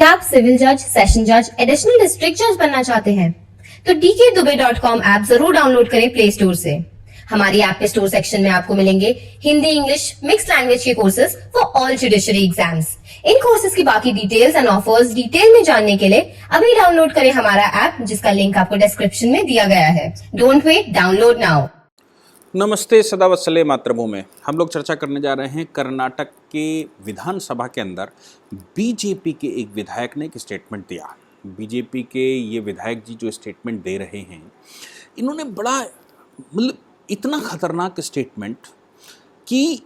क्या आप सिविल जज, सेशन जज, एडिशनल डिस्ट्रिक्ट जज बनना चाहते हैं? तो dkdubey.com ऐप जरूर डाउनलोड करें प्ले स्टोर से। हमारी ऐप के स्टोर सेक्शन में आपको मिलेंगे हिंदी, इंग्लिश, मिक्स लैंग्वेज के courses for all judiciary exams. In courses की बाकी डिटेल्स एंड ऑफर्स डिटेल में जानने के लिए अभी डाउनलोड करें हमारा ऐप, जिसका लिंक आपको डिस्क्रिप्शन में दिया गया है। Don't wait, download now. नमस्ते, सदावत्सले मातृभूमि। हम लोग चर्चा करने जा रहे हैं कर्नाटक के विधानसभा के अंदर बीजेपी के एक विधायक ने एक स्टेटमेंट दिया। बीजेपी के ये विधायक जी जो स्टेटमेंट दे रहे हैं, इन्होंने बड़ा मतलब इतना खतरनाक स्टेटमेंट कि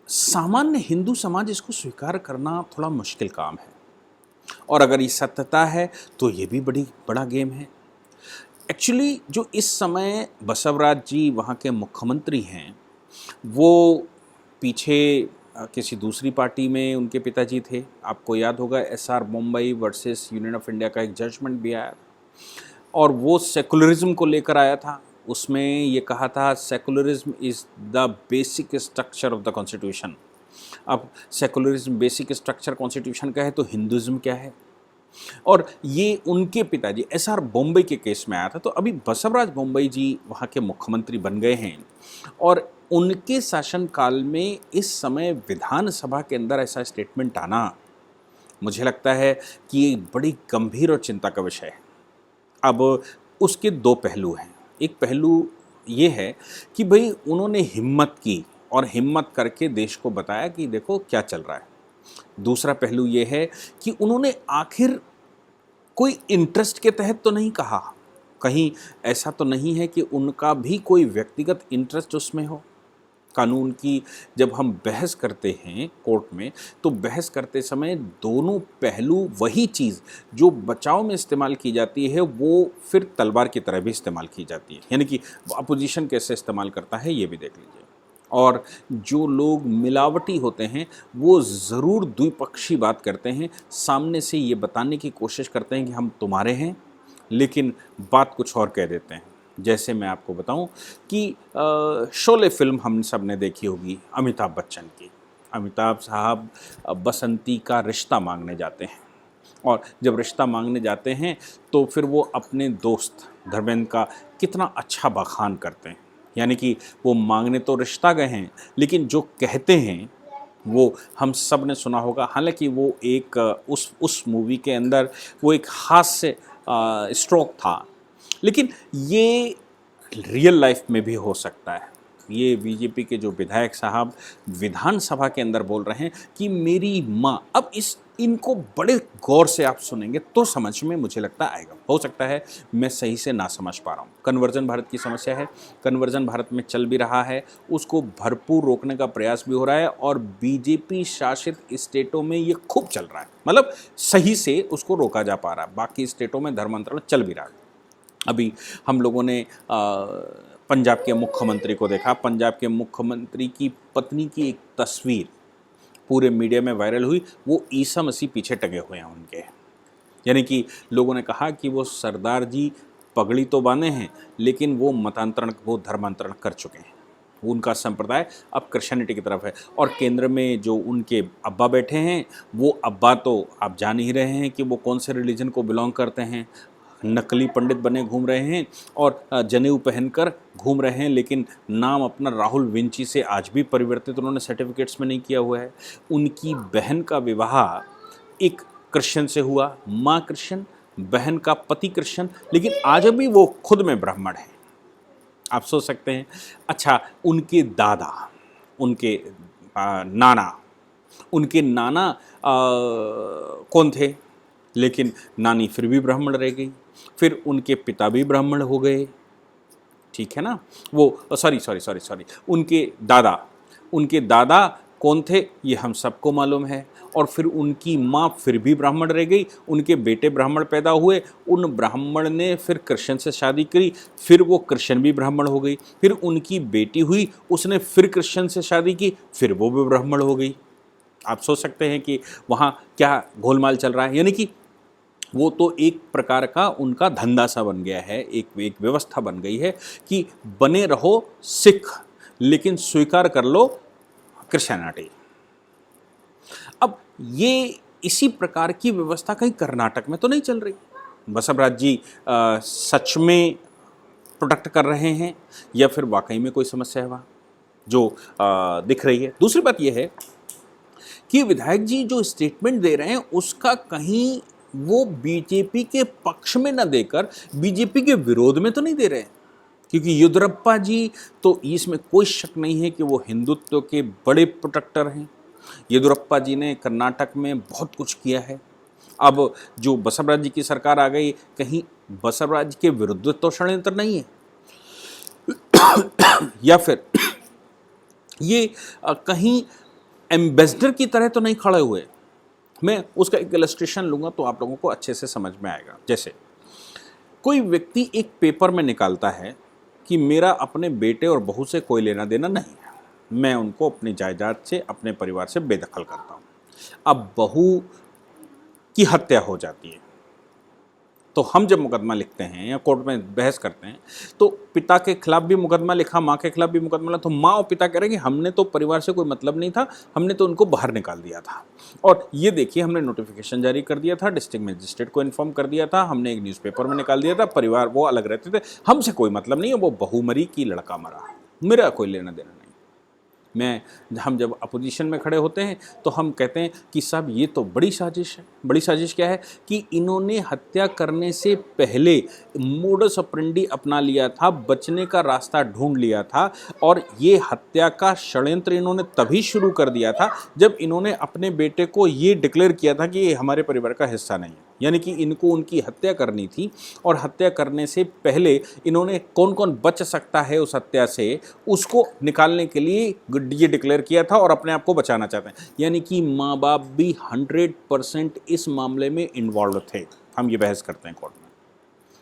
सामान्य हिंदू समाज इसको स्वीकार करना थोड़ा मुश्किल काम है, और अगर ये सत्यता है तो ये भी बड़ा गेम है। एक्चुअली जो इस समय बसवराज जी वहाँ के मुख्यमंत्री हैं, वो पीछे किसी दूसरी पार्टी में उनके पिताजी थे। आपको याद होगा SR Mumbai versus union of India का एक जजमेंट भी आया और वो सेकुलरिज्म को लेकर आया था। उसमें ये कहा था secularism is the basic structure of the constitution. अब सेकुलरिज्म बेसिक स्ट्रक्चर कॉन्स्टिट्यूशन का है तो हिंदुज़म क्या है? और ये उनके पिताजी एसआर बॉम्बे के केस में आया था। तो अभी बसवराज बॉम्बे जी वहाँ के मुख्यमंत्री बन गए हैं और उनके शासनकाल में इस समय विधानसभा के अंदर ऐसा स्टेटमेंट आना, मुझे लगता है कि ये बड़ी गंभीर और चिंता का विषय है। अब उसके दो पहलू हैं। एक पहलू ये है कि भाई उन्होंने हिम्मत की और हिम्मत करके देश को बताया कि देखो क्या चल रहा है। दूसरा पहलू ये है कि उन्होंने आखिर कोई इंटरेस्ट के तहत तो नहीं कहा, कहीं ऐसा तो नहीं है कि उनका भी कोई व्यक्तिगत इंटरेस्ट उसमें हो। कानून की जब हम बहस करते हैं कोर्ट में, तो बहस करते समय दोनों पहलू वही चीज़ जो बचाव में इस्तेमाल की जाती है वो फिर तलवार की तरह भी इस्तेमाल की जाती है। यानी कि अपोजिशन कैसे इस्तेमाल करता है ये भी देख लीजिए। और जो लोग मिलावटी होते हैं वो ज़रूर द्विपक्षी बात करते हैं, सामने से ये बताने की कोशिश करते हैं कि हम तुम्हारे हैं, लेकिन बात कुछ और कह देते हैं। जैसे मैं आपको बताऊं कि शोले फिल्म हम सब ने देखी होगी अमिताभ बच्चन की। अमिताभ साहब बसंती का रिश्ता मांगने जाते हैं, और जब रिश्ता मांगने जाते हैं तो फिर वो अपने दोस्त धर्मेंद्र का कितना अच्छा बखान करते हैं। यानी कि वो मांगने तो रिश्ता गए हैं, लेकिन जो कहते हैं वो हम सब ने सुना होगा। हालांकि वो एक उस मूवी के अंदर वो एक हास्य स्ट्रोक था, लेकिन ये रियल लाइफ में भी हो सकता है। ये बीजेपी के जो विधायक साहब विधानसभा के अंदर बोल रहे हैं कि मेरी माँ, अब इनको बड़े गौर से आप सुनेंगे तो समझ में मुझे लगता आएगा। हो सकता है मैं सही से ना समझ पा रहा हूँ। कन्वर्जन भारत की समस्या है, कन्वर्जन भारत में चल भी रहा है, उसको भरपूर रोकने का प्रयास भी हो रहा है, और बीजेपी शासित स्टेटों में ये खूब चल रहा है। मतलब सही से उसको रोका जा पा रहा है। बाकी स्टेटों में धर्मांतरण चल भी रहा है। अभी हम लोगों ने पंजाब के मुख्यमंत्री को देखा। पंजाब के मुख्यमंत्री की पत्नी की एक तस्वीर पूरे मीडिया में वायरल हुई। वो ईसा मसीह पीछे टंगे हुए हैं उनके। यानी कि लोगों ने कहा कि वो सरदार जी पगड़ी तो बांधे हैं, लेकिन वो धर्मांतरण कर चुके हैं। उनका संप्रदाय अब क्रिश्चियनिटी की तरफ है, और केंद्र में जो उनके अब्बा बैठे हैं, वो अब्बा तो आप जान ही रहे हैं कि वो कौन से रिलीजन को बिलोंग करते हैं। नकली पंडित बने घूम रहे हैं और जनेऊ पहनकर घूम रहे हैं, लेकिन नाम अपना राहुल विंची से आज भी परिवर्तित उन्होंने सर्टिफिकेट्स में नहीं किया हुआ है। उनकी बहन का विवाह एक क्रिश्चियन से हुआ, माँ क्रिश्चियन, बहन का पति क्रिश्चियन, लेकिन आज भी वो खुद में ब्राह्मण है। आप सोच सकते हैं। अच्छा, उनके दादा, उनके नाना कौन थे, लेकिन नानी फिर भी ब्राह्मण रह गई। फिर उनके पिता भी ब्राह्मण हो गए, ठीक है ना। वो सॉरी उनके दादा कौन थे ये हम सबको मालूम है। और फिर उनकी माँ फिर भी ब्राह्मण रह गई, उनके बेटे ब्राह्मण पैदा हुए, उन ब्राह्मण ने फिर कृष्ण से शादी करी, फिर वो कृष्ण भी ब्राह्मण हो गई। फिर उनकी बेटी हुई, उसने फिर कृष्ण से शादी की, फिर वो भी ब्राह्मण हो गई। आप सोच सकते हैं कि वहाँ क्या गोलमाल चल रहा है। यानी कि वो तो एक प्रकार का उनका धंधा सा बन गया है, एक व्यवस्था बन गई है कि बने रहो सिख, लेकिन स्वीकार कर लो क्रिश्चियनिटी। अब ये इसी प्रकार की व्यवस्था कहीं कर्नाटक में तो नहीं चल रही? बसवराज जी सच में प्रोटेक्ट कर रहे हैं या फिर वाकई में कोई समस्या है वहाँ जो दिख रही है? दूसरी बात यह है कि विधायक जी जो स्टेटमेंट दे रहे हैं उसका कहीं वो बीजेपी के पक्ष में न देकर बीजेपी के विरोध में तो नहीं दे रहे हैं, क्योंकि येदियुरप्पा जी तो इसमें कोई शक नहीं है कि वो हिंदुत्व के बड़े प्रोटेक्टर हैं। येदियुरप्पा जी ने कर्नाटक में बहुत कुछ किया है। अब जो बसवराज जी की सरकार आ गई, कहीं बसवराज के विरुद्ध तो षड्यंत्र नहीं है या फिर ये कहीं एम्बेसडर की तरह तो नहीं खड़े हुए। मैं उसका एक इलस्ट्रेशन लूँगा तो आप लोगों को अच्छे से समझ में आएगा। जैसे कोई व्यक्ति एक पेपर में निकालता है कि मेरा अपने बेटे और बहू से कोई लेना देना नहीं है, मैं उनको अपनी जायदाद से, अपने परिवार से बेदखल करता हूँ। अब बहू की हत्या हो जाती है तो हम जब मुकदमा लिखते हैं या कोर्ट में बहस करते हैं तो पिता के खिलाफ भी मुकदमा लिखा, माँ के खिलाफ भी मुकदमा लिखा, तो माँ और पिता कह रहे हैं कि हमने तो परिवार से कोई मतलब नहीं था, हमने तो उनको बाहर निकाल दिया था। और ये देखिए, हमने नोटिफिकेशन जारी कर दिया था, डिस्ट्रिक्ट मजिस्ट्रेट को इन्फॉर्म कर दिया था, हमने एक न्यूज़पेपर में निकाल दिया था, परिवार वो अलग रहते थे, हमसे कोई मतलब नहीं है, वो बहू मरी कि लड़का मरा, मेरा कोई लेना देना नहीं। हम जब अपोजिशन में खड़े होते हैं तो हम कहते हैं कि साहब ये तो बड़ी साजिश है। बड़ी साजिश क्या है कि इन्होंने हत्या करने से पहले मोडस ऑपरेंडी अपना लिया था, बचने का रास्ता ढूंढ लिया था, और ये हत्या का षड्यंत्र इन्होंने तभी शुरू कर दिया था जब इन्होंने अपने बेटे को ये डिक्लेयर किया था कि ये हमारे परिवार का हिस्सा नहीं है, यानी कि इनको उनकी हत्या करनी थी। और हत्या करने से पहले इन्होंने कौन कौन बच सकता है उस हत्या से, उसको निकालने के लिए ये डिक्लेयर किया था और अपने आप को बचाना चाहते हैं। यानी कि माँ बाप भी 100% इस मामले में इन्वॉल्व थे। हम ये बहस करते हैं कोर्ट में,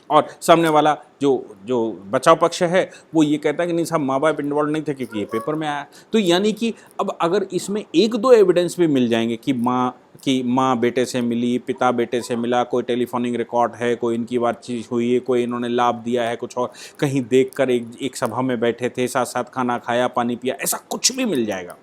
और सामने वाला जो बचाव पक्ष है वो ये कहता है कि नहीं साहब, माँ बाप इन्वॉल्व नहीं थे क्योंकि ये पेपर में आया। तो यानी कि अब अगर इसमें एक दो एविडेंस भी मिल जाएंगे कि माँ बेटे से मिली, पिता बेटे से मिला, कोई टेलीफोनिक रिकॉर्ड है, कोई इनकी बातचीत हुई है, कोई इन्होंने लाभ दिया है, कुछ और कहीं देखकर एक सभा में बैठे थे, साथ साथ खाना खाया, पानी पिया, ऐसा कुछ भी मिल जाएगा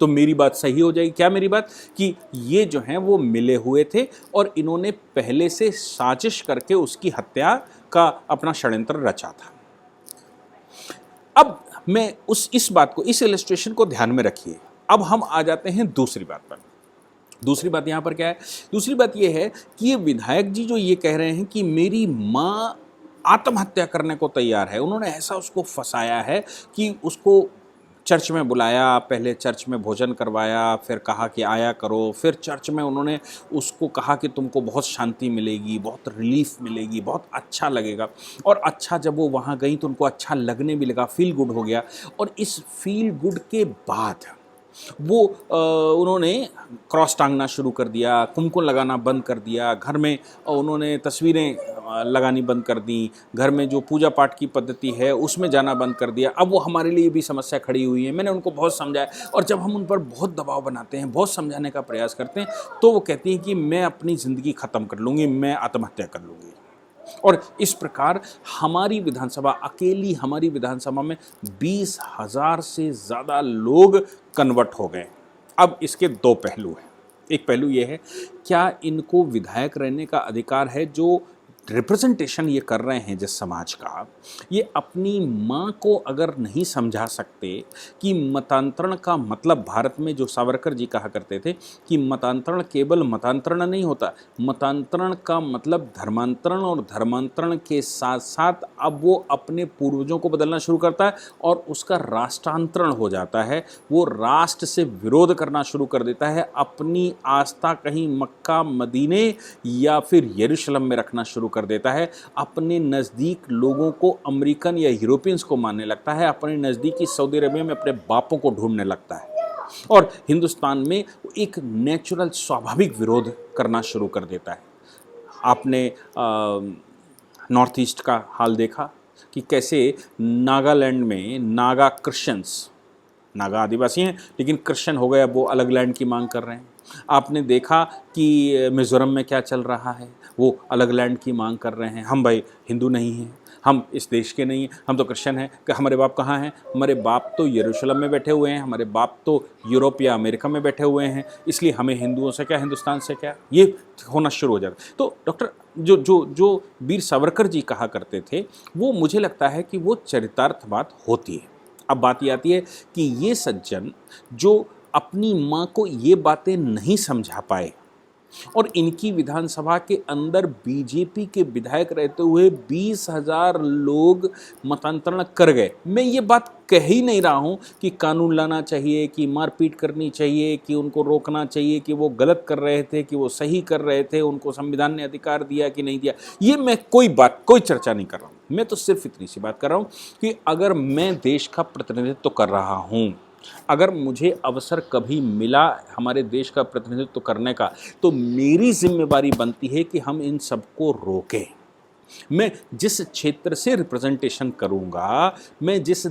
तो मेरी बात सही हो जाएगी। क्या मेरी बात? कि ये जो हैं वो मिले हुए थे और इन्होंने पहले से साजिश करके उसकी हत्या का अपना षड्यंत्र रचा था। अब मैं इस बात को, इस इलस्ट्रेशन को ध्यान में रखिए। अब हम आ जाते हैं दूसरी बात पर। दूसरी बात यहाँ पर क्या है? दूसरी बात ये है कि ये विधायक जी जो ये कह रहे हैं कि मेरी माँ आत्महत्या करने को तैयार है, उन्होंने ऐसा उसको फंसाया है कि उसको चर्च में बुलाया, पहले चर्च में भोजन करवाया, फिर कहा कि आया करो, फिर चर्च में उन्होंने उसको कहा कि तुमको बहुत शांति मिलेगी, बहुत रिलीफ मिलेगी, बहुत अच्छा लगेगा। और अच्छा, जब वो वहाँ गई तो उनको अच्छा लगने भी लगा, फील गुड हो गया। और इस फील गुड के बाद वो उन्होंने क्रॉस टांगना शुरू कर दिया, कुमकुम लगाना बंद कर दिया, घर में उन्होंने तस्वीरें लगानी बंद कर दी, घर में जो पूजा पाठ की पद्धति है उसमें जाना बंद कर दिया। अब वो हमारे लिए भी समस्या खड़ी हुई है। मैंने उनको बहुत समझाया, और जब हम उन पर बहुत दबाव बनाते हैं, बहुत समझाने का प्रयास करते हैं, तो वो कहती हैं कि मैं अपनी ज़िंदगी ख़त्म कर लूँगी, मैं आत्महत्या कर लूँगी। और इस प्रकार हमारी विधानसभा, अकेली हमारी विधानसभा में 20,000 से ज़्यादा लोग कन्वर्ट हो गए। अब इसके दो पहलू हैं। एक पहलू ये है, क्या इनको विधायक रहने का अधिकार है? जो रिप्रेजेंटेशन ये कर रहे हैं जिस समाज का, ये अपनी माँ को अगर नहीं समझा सकते कि मतांतरण का मतलब, भारत में जो सावरकर जी कहा करते थे कि मतांतरण केवल मतांतरण नहीं होता, मतांतरण का मतलब धर्मांतरण, और धर्मांतरण के साथ साथ अब वो अपने पूर्वजों को बदलना शुरू करता है और उसका राष्ट्रांतरण हो जाता है। वो राष्ट्र से विरोध करना शुरू कर देता है, अपनी आस्था कहीं मक्का, मदीने या फिर यरूशलेम में रखना शुरू कर देता है, अपने नज़दीक लोगों को अमेरिकन या यूरोपियंस को मानने लगता है, अपने नज़दीकी सऊदी अरबिया में अपने बापों को ढूंढने लगता है, और हिंदुस्तान में एक नेचुरल स्वाभाविक विरोध करना शुरू कर देता है। आपने नॉर्थ ईस्ट का हाल देखा कि कैसे नागालैंड में नागा क्रिश्चियंस, नागा आदिवासी हैं लेकिन क्रिश्चियन हो गए, अब वो अलग लैंड की मांग कर रहे हैं। आपने देखा कि मिज़ोरम में क्या चल रहा है, वो अलग लैंड की मांग कर रहे हैं। हम भाई हिंदू नहीं हैं, हम इस देश के नहीं हैं, हम तो क्रिश्चियन हैं। कि हमारे बाप कहाँ हैं? हमारे बाप तो यरूशलेम में बैठे हुए हैं, हमारे बाप तो यूरोप या अमेरिका में बैठे हुए हैं, इसलिए हमें हिंदुओं से क्या, हिंदुस्तान से क्या, ये होना शुरू हो जाता है। तो डॉक्टर जो वीर सावरकर जी कहा करते थे, वो मुझे लगता है कि वो चरितार्थ बात होती है। अब बात ये आती है कि ये सज्जन जो अपनी माँ को ये बातें नहीं समझा पाए और इनकी विधानसभा के अंदर बीजेपी के विधायक रहते हुए 20,000 लोग मतांतरण कर गए। मैं ये बात कह ही नहीं रहा हूँ कि कानून लाना चाहिए, कि मारपीट करनी चाहिए, कि उनको रोकना चाहिए, कि वो गलत कर रहे थे, कि वो सही कर रहे थे, उनको संविधान ने अधिकार दिया कि नहीं दिया। ये मैं कोई चर्चा नहीं कर रहा हूँ। मैं तो सिर्फ इतनी सी बात कर रहा हूँ कि अगर मैं देश का प्रतिनिधित्व कर रहा हूँ, अगर मुझे अवसर कभी मिला हमारे देश का प्रतिनिधित्व करने का, तो मेरी जिम्मेवारी बनती है कि हम इन सबको रोकें। मैं जिस क्षेत्र से रिप्रेजेंटेशन करूंगा, मैं जिस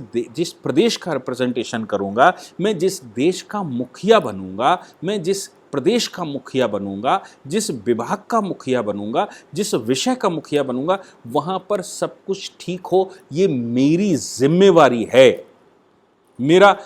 प्रदेश का रिप्रेजेंटेशन करूंगा, मैं जिस देश का मुखिया बनूंगा, मैं जिस प्रदेश का मुखिया बनूंगा, जिस विभाग का मुखिया बनूंगा, जिस विषय का मुखिया बनूंगा, वहां पर सब कुछ ठीक हो, ये मेरी जिम्मेवारी है। मेरा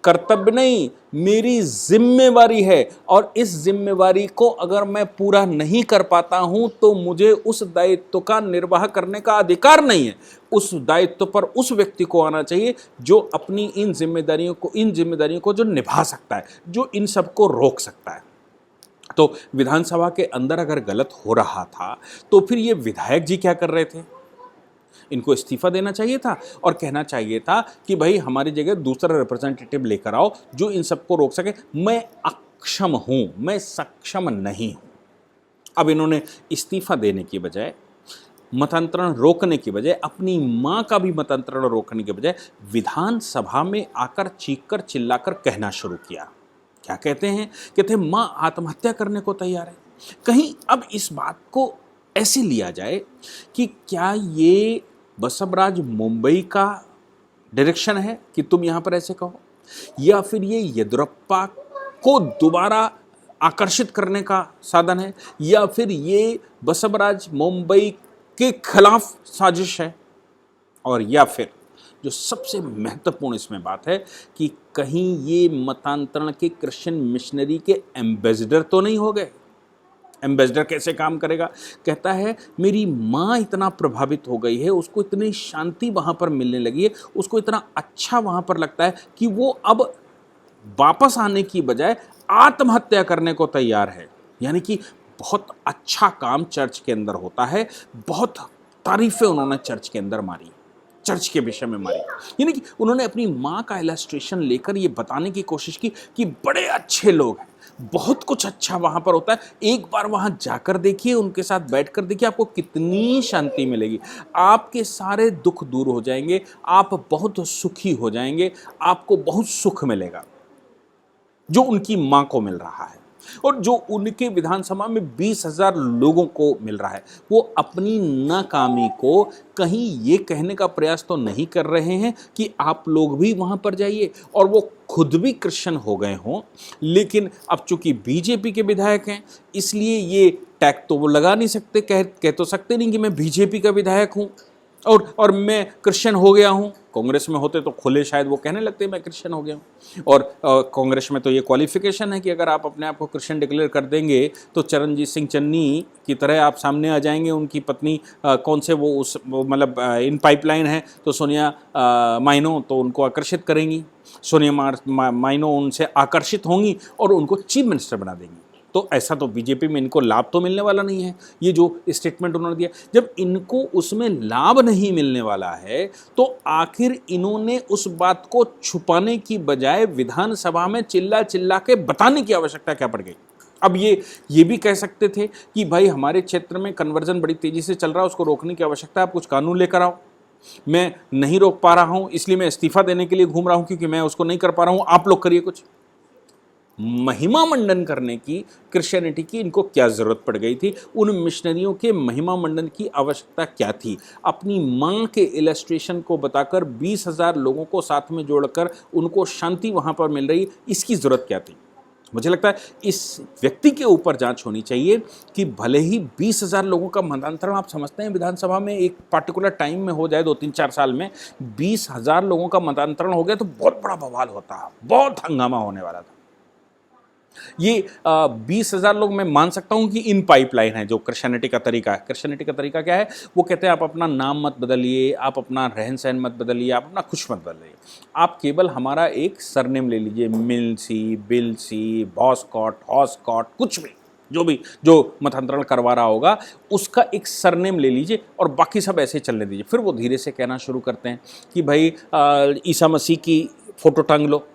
कर्तव्य नहीं, मेरी जिम्मेवारी है। और इस जिम्मेवारी को अगर मैं पूरा नहीं कर पाता हूं तो मुझे उस दायित्व का निर्वाह करने का अधिकार नहीं है। उस दायित्व पर उस व्यक्ति को आना चाहिए जो अपनी इन जिम्मेदारियों को जो निभा सकता है, जो इन सबको रोक सकता है। तो विधानसभा के अंदर अगर गलत हो रहा था तो फिर ये विधायक जी क्या कर रहे थे? इनको इस्तीफा देना चाहिए था और कहना चाहिए था कि भाई हमारी जगह दूसरा रिप्रेजेंटेटिव लेकर आओ जो इन सबको रोक सके। मैं अक्षम हूं, मैं सक्षम नहीं हूं। अब इन्होंने इस्तीफा देने की बजाय, मतांतरण रोकने की बजाय, अपनी मां का भी मतांतरण रोकने के बजाय विधानसभा में आकर चीखकर चिल्लाकर कहना शुरू किया। क्या कहते हैं? कहते हैं मां आत्महत्या करने को तैयार है। कहीं अब इस बात को ऐसे लिया जाए कि क्या ये बसवराज मुंबई का डायरेक्शन है कि तुम यहां पर ऐसे कहो, या फिर ये येदियुरप्पा को दोबारा आकर्षित करने का साधन है, या फिर ये बसवराज मुंबई के खिलाफ साजिश है, और या फिर जो सबसे महत्वपूर्ण इसमें बात है कि कहीं ये मतांतरण के क्रिश्चियन मिशनरी के एम्बेसडर तो नहीं हो गए। एम्बेसडर कैसे काम करेगा? कहता है मेरी माँ इतना प्रभावित हो गई है, उसको इतनी शांति वहाँ पर मिलने लगी है, उसको इतना अच्छा वहाँ पर लगता है कि वो अब वापस आने की बजाय आत्महत्या करने को तैयार है। यानी कि बहुत अच्छा काम चर्च के अंदर होता है, बहुत तारीफें उन्होंने चर्च के अंदर मारी, चर्च के विषय में मारी। यानी कि उन्होंने अपनी माँ का इलस्ट्रेशन लेकर ये बताने की कोशिश की कि बड़े अच्छे लोग हैं, बहुत कुछ अच्छा वहाँ पर होता है। एक बार वहाँ जाकर देखिए, उनके साथ बैठकर देखिए, आपको कितनी शांति मिलेगी, आपके सारे दुख दूर हो जाएंगे, आप बहुत सुखी हो जाएंगे, आपको बहुत सुख मिलेगा जो उनकी माँ को मिल रहा है और जो उनके विधानसभा में 20,000 लोगों को मिल रहा है। वो अपनी नाकामी को कहीं ये कहने का प्रयास तो नहीं कर रहे हैं कि आप लोग भी वहाँ पर जाइए, और वो खुद भी क्रिश्चियन हो गए हों, लेकिन अब चूंकि बीजेपी के विधायक हैं इसलिए ये टैग तो वो लगा नहीं सकते, कह तो सकते नहीं कि मैं बीजेपी का विधायक हूँ और मैं क्रिश्चियन हो गया हूँ। कांग्रेस में होते तो खुले शायद वो कहने लगते मैं क्रिश्चियन हो गया हूँ। और कांग्रेस में तो ये क्वालिफिकेशन है कि अगर आप अपने आप को क्रिश्चियन डिक्लेयर कर देंगे तो चरणजीत सिंह चन्नी की तरह आप सामने आ जाएंगे। उनकी पत्नी कौन से वो मतलब इन पाइपलाइन है तो सोनिया माइनो तो उनको आकर्षित करेंगी, सोनिया माइनो उनसे आकर्षित होंगी और उनको चीफ मिनिस्टर बना देंगी। तो ऐसा तो बीजेपी में इनको लाभ तो मिलने वाला नहीं है। ये जो स्टेटमेंट उन्होंने दिया, जब इनको उसमें लाभ नहीं मिलने वाला है तो आखिर इन्होंने उस बात को छुपाने की बजाय विधानसभा में चिल्ला चिल्ला के बताने की आवश्यकता क्या पड़ गई? अब ये भी कह सकते थे कि भाई हमारे क्षेत्र में कन्वर्जन बड़ी तेजी से चल रहा है, उसको रोकने की आवश्यकता है, आप कुछ कानून लेकर आओ। मैं नहीं रोक पा रहा हूं इसलिए मैं इस्तीफा देने के लिए घूम रहा हूं क्योंकि मैं उसको नहीं कर पा रहा हूं, आप लोग करिए कुछ। महिमा मंडन करने की, क्रिश्चियनिटी की इनको क्या जरूरत पड़ गई थी? उन मिशनरियों के महिमा मंडन की आवश्यकता क्या थी? अपनी मां के इलस्ट्रेशन को बताकर 20,000 लोगों को साथ में जोड़कर उनको शांति वहां पर मिल रही, इसकी जरूरत क्या थी? मुझे लगता है इस व्यक्ति के ऊपर जांच होनी चाहिए कि भले ही 20,000 लोगों का मतांतरण आप समझते हैं विधानसभा में एक पार्टिकुलर टाइम में हो जाए 2-3-4 साल में 20,000 लोगों का मतांतरण हो गया तो बहुत बड़ा बवाल होता, बहुत हंगामा होने वाला था। ये 20,000 लोग मैं मान सकता हूं कि इन पाइपलाइन है जो क्रिश्चियनिटी का तरीका है। क्रिश्चियनिटी का तरीका क्या है? वो कहते हैं आप अपना नाम मत बदलिए, आप अपना रहन सहन मत बदलिए, आप अपना कुछ मत बदलिए, आप केवल हमारा एक सरनेम ले लीजिए, मिल्सी, बिल्सी, बॉस्कॉट, हॉस्कॉट, कुछ भी जो मतांतरण करवा रहा होगा उसका एक सरनेम ले लीजिए और बाकी सब ऐसे चलने दीजिए। फिर वो धीरे से कहना शुरू करते हैं कि भाई ईसा मसीह की फ़ोटो टांग लो।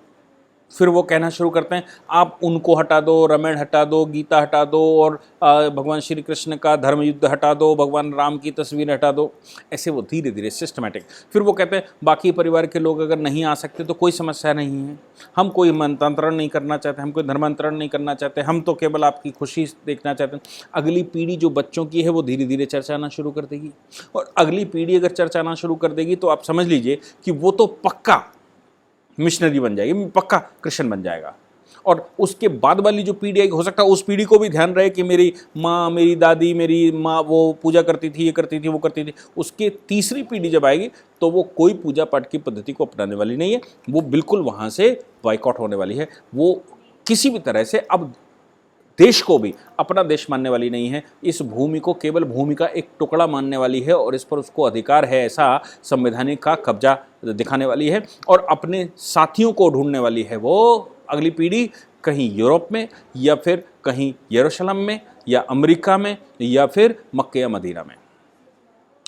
फिर वो कहना शुरू करते हैं आप उनको हटा दो, रामायण हटा दो, गीता हटा दो और भगवान श्री कृष्ण का धर्म युद्ध हटा दो, भगवान राम की तस्वीर हटा दो। ऐसे वो धीरे धीरे सिस्टमैटिक। फिर वो कहते हैं बाकी परिवार के लोग अगर नहीं आ सकते तो कोई समस्या नहीं है, हम कोई मतांतरण नहीं करना चाहते, हम कोई धर्मांतरण नहीं करना चाहते, हम तो केवल आपकी खुशी देखना चाहते हैं। अगली पीढ़ी जो बच्चों की है वो धीरे धीरे चर्चाना शुरू कर देगी और अगली पीढ़ी अगर चर्चाना शुरू कर देगी तो आप समझ लीजिए कि वो तो पक्का मिशनरी बन जाएगी, पक्का क्रिश्चियन बन जाएगा। और उसके बाद वाली जो पीढ़ी आएगी हो सकता है उस पीढ़ी को भी ध्यान रहे कि मेरी माँ, मेरी दादी, मेरी माँ वो पूजा करती थी, ये करती थी, वो करती थी। उसके तीसरी पीढ़ी जब आएगी तो वो कोई पूजा पाठ की पद्धति को अपनाने वाली नहीं है, वो बिल्कुल वहाँ से बाइकआउट होने वाली है। वो किसी भी तरह से अब देश को भी अपना देश मानने वाली नहीं है, इस भूमि को केवल भूमि का एक टुकड़ा मानने वाली है और इस पर उसको अधिकार है ऐसा संवैधानिक का कब्जा दिखाने वाली है और अपने साथियों को ढूंढने वाली है। वो अगली पीढ़ी कहीं यूरोप में या फिर कहीं यरूशलेम में या अमेरिका में या फिर मक्के या मदीना में।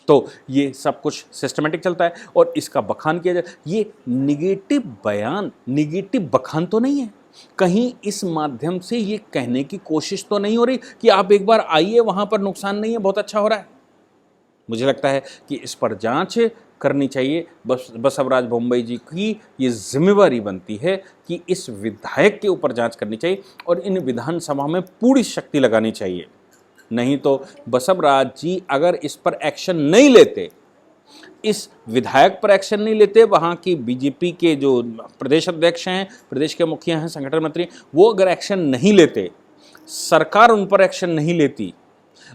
तो ये सब कुछ सिस्टमेटिक चलता है और इसका बखान किया जाए। ये निगेटिव बयान, निगेटिव बखान तो नहीं है, कहीं इस माध्यम से ये कहने की कोशिश तो नहीं हो रही कि आप एक बार आइए, वहाँ पर नुकसान नहीं है, बहुत अच्छा हो रहा है। मुझे लगता है कि इस पर जांच करनी चाहिए। बसवराज बोम्मई जी की ये जिम्मेवारी बनती है कि इस विधायक के ऊपर जांच करनी चाहिए और इन विधानसभा में पूरी शक्ति लगानी चाहिए। नहीं तो बसवराज जी अगर इस पर एक्शन नहीं लेते, इस विधायक पर एक्शन नहीं लेते, वहाँ की बीजेपी के जो प्रदेश अध्यक्ष हैं, प्रदेश के मुखिया हैं, संगठन मंत्री, वो अगर एक्शन नहीं लेते, सरकार उन पर एक्शन नहीं लेती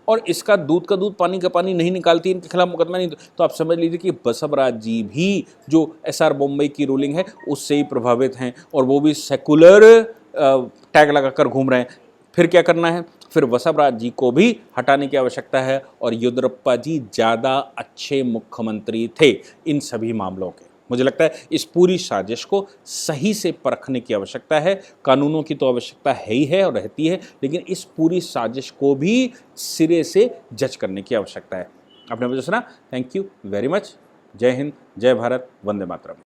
और इसका दूध का दूध पानी का पानी नहीं निकालती, इनके खिलाफ मुकदमा नहीं, तो आप समझ लीजिए कि बसवराज जी भी जो SR बोम्मई की रूलिंग है उससे ही प्रभावित हैं और वो भी सेकुलर टैग लगाकर घूम रहे हैं। फिर क्या करना है? फिर बसवराज जी को भी हटाने की आवश्यकता है और येदियुरप्पा जी ज़्यादा अच्छे मुख्यमंत्री थे इन सभी मामलों के। मुझे लगता है इस पूरी साजिश को सही से परखने की आवश्यकता है। कानूनों की तो आवश्यकता है ही है और रहती है, लेकिन इस पूरी साजिश को भी सिरे से जज करने की आवश्यकता है। आपने मुझे सुना, थैंक यू वेरी मच। जय हिंद, जय भारत, वंदे मातरम।